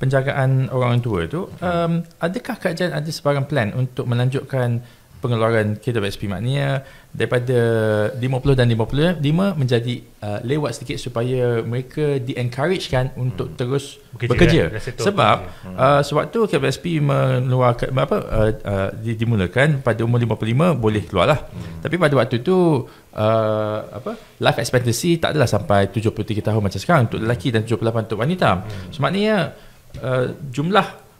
penjagaan orang tua tu, adakah kerajaan ada sebarang plan untuk melanjutkan pengeluaran KWSP, maknanya daripada 50 dan 55 menjadi lewat sedikit supaya mereka di-encouragekan untuk terus bekerja. Sebab sewaktu KWSP mengeluarkan dimulakan pada umur 55 boleh keluarlah. Tapi pada waktu tu life expectancy tak adalah sampai 73 tahun macam sekarang untuk lelaki dan 78 untuk wanita. So maknanya jumlah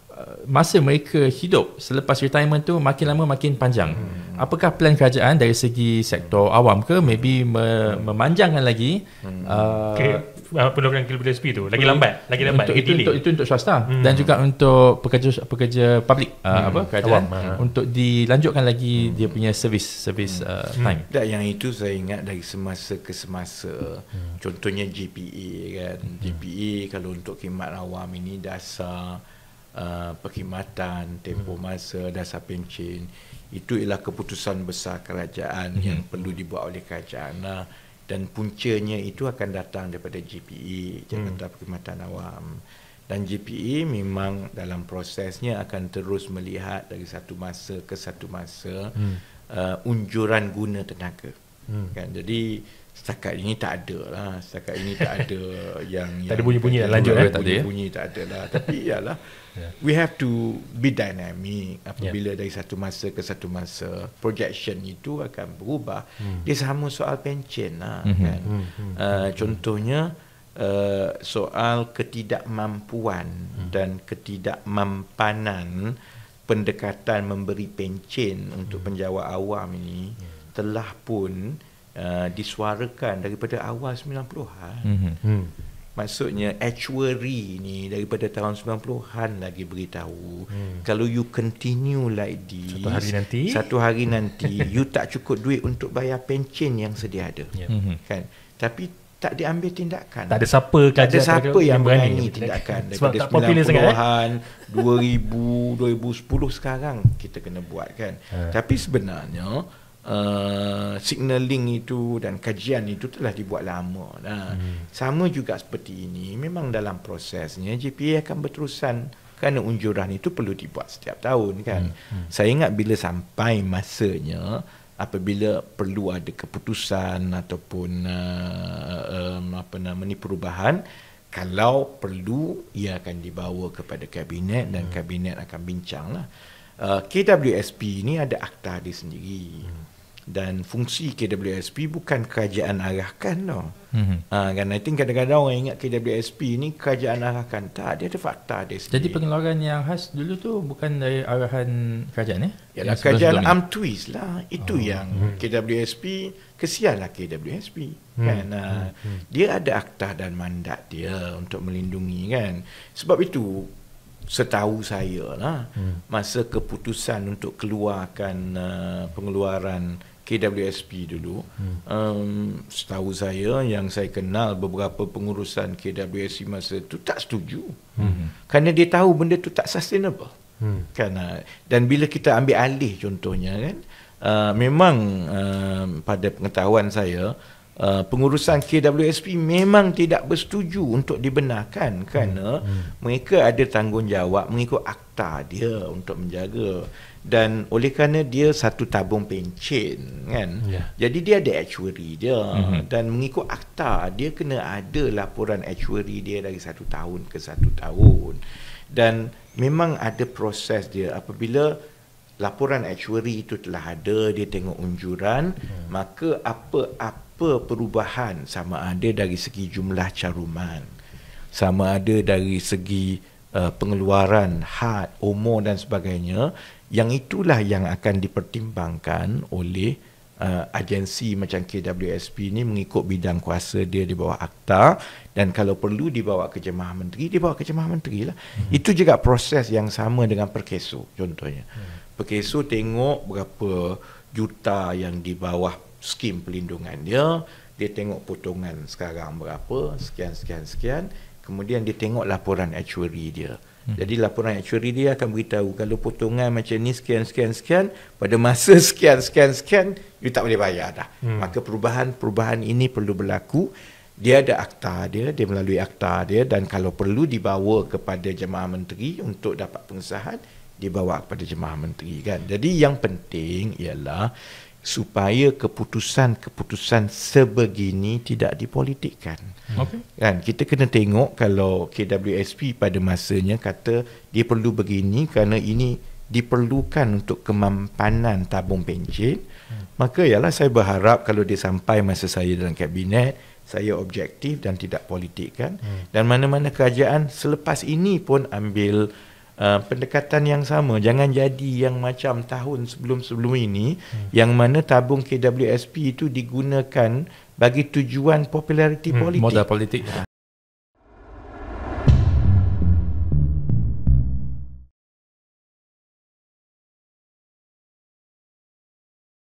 masa mereka hidup selepas retirement tu makin lama makin panjang. Apakah plan kerajaan dari segi sektor awam ke maybe memanjangkan lagi penularan KWSP tu lagi lambat untuk swasta dan juga untuk pekerja public kerajaan untuk dilanjutkan lagi dia punya service time. Dan yang itu saya ingat dari semasa ke semasa. Contohnya GPA kan. GPA kalau untuk khidmat awam ini dasar perkhidmatan, tempoh masa, dasar pencen, itu ialah keputusan besar kerajaan yang perlu dibuat oleh kerajaan dan puncanya itu akan datang daripada GPA, Jabatan Perkhidmatan Awam. Dan GPA memang dalam prosesnya akan terus melihat dari satu masa ke satu masa unjuran guna tenaga. Kan, jadi setakat ini tak ada lah. Setakat ini tak ada yang tak ada bunyi-bunyi lanjut bunyi tak ada lah. Tapi ialah we have to be dynamic. Apabila dari satu masa ke satu masa projection itu akan berubah. Dia sama soal pencen lah kan. Contohnya soal ketidakmampuan dan ketidakmampanan pendekatan memberi pencen untuk penjawat awam ini telah pun disuarakan daripada awal 90-an. Maksudnya actuary ni daripada tahun 90-an lagi beritahu kalau you continue like this satu hari nanti you tak cukup duit untuk bayar pencen yang sedia ada. Kan? Tapi tak diambil tindakan. Tak ada siapa yang berani tindakan. Daripada 90-an, 2000, 2010 sekarang kita kena buat kan. Tapi sebenarnya signaling itu dan kajian itu telah dibuat lama. Sama juga seperti ini, memang dalam prosesnya JPA akan berterusan kerana unjuran itu perlu dibuat setiap tahun kan. Saya ingat bila sampai masanya apabila perlu ada keputusan ataupun perubahan, kalau perlu ia akan dibawa kepada kabinet dan kabinet akan bincanglah. KWSP ini ada akta dia sendiri. Dan fungsi KWSP bukan kerajaan arahkan tau. Kan I think kadang-kadang orang ingat KWSP ni kerajaan arahkan. Tak, dia ada fakta dia sendiri. Jadi pengeluaran yang khas dulu tu bukan dari arahan kerajaan Yalah, kerajaan UMTWIS lah. Itu yang KWSP, kesianlah KWSP kan. Dia ada akta dan mandat dia untuk melindungi kan. Sebab itu setahu saya lah masa keputusan untuk keluarkan pengeluaran KWSP dulu, setahu saya yang saya kenal beberapa pengurusan KWSP masa tu tak setuju kerana dia tahu benda tu tak sustainable kan. Dan bila kita ambil alih contohnya kan, memang pada pengetahuan saya pengurusan KWSP memang tidak bersetuju untuk dibenarkan kerana mereka ada tanggungjawab mengikut akta dia untuk menjaga, dan oleh kerana dia satu tabung pencen kan, jadi dia ada actuary dia dan mengikut akta dia kena ada laporan actuary dia dari satu tahun ke satu tahun, dan memang ada proses dia. Apabila laporan actuary itu telah ada, dia tengok unjuran, maka apa perubahan, sama ada dari segi jumlah caruman, sama ada dari segi pengeluaran, had, umur dan sebagainya, yang itulah yang akan dipertimbangkan oleh agensi macam KWSP ni mengikut bidang kuasa dia di bawah akta, dan kalau perlu dibawa ke Jemaah Menteri, dibawa ke Jemaah Menteri lah. Itu juga proses yang sama dengan Perkeso contohnya. Perkeso tengok berapa juta yang di bawah skim pelindungan dia tengok potongan sekarang berapa, sekian, kemudian dia tengok laporan actuary dia. Jadi laporan actuary dia akan beritahu kalau potongan macam ni sekian, pada masa sekian you tak boleh bayar dah. Maka perubahan ini perlu berlaku, dia ada akta dia melalui akta dia, dan kalau perlu dibawa kepada Jemaah Menteri untuk dapat pengesahan, dibawa kepada Jemaah Menteri kan. Jadi yang penting ialah supaya keputusan-keputusan sebegini tidak dipolitikkan. Kan kita kena tengok kalau KWSP pada masanya kata dia perlu begini kerana ini diperlukan untuk kemampanan tabung pencen, maka ialah saya berharap kalau dia sampai masa saya dalam kabinet, saya objektif dan tidak politik kan. Dan mana-mana kerajaan selepas ini pun ambil pendekatan yang sama. Jangan jadi yang macam tahun sebelum-sebelum ini, yang mana tabung KWSP itu digunakan bagi tujuan populariti politik. Modal politik.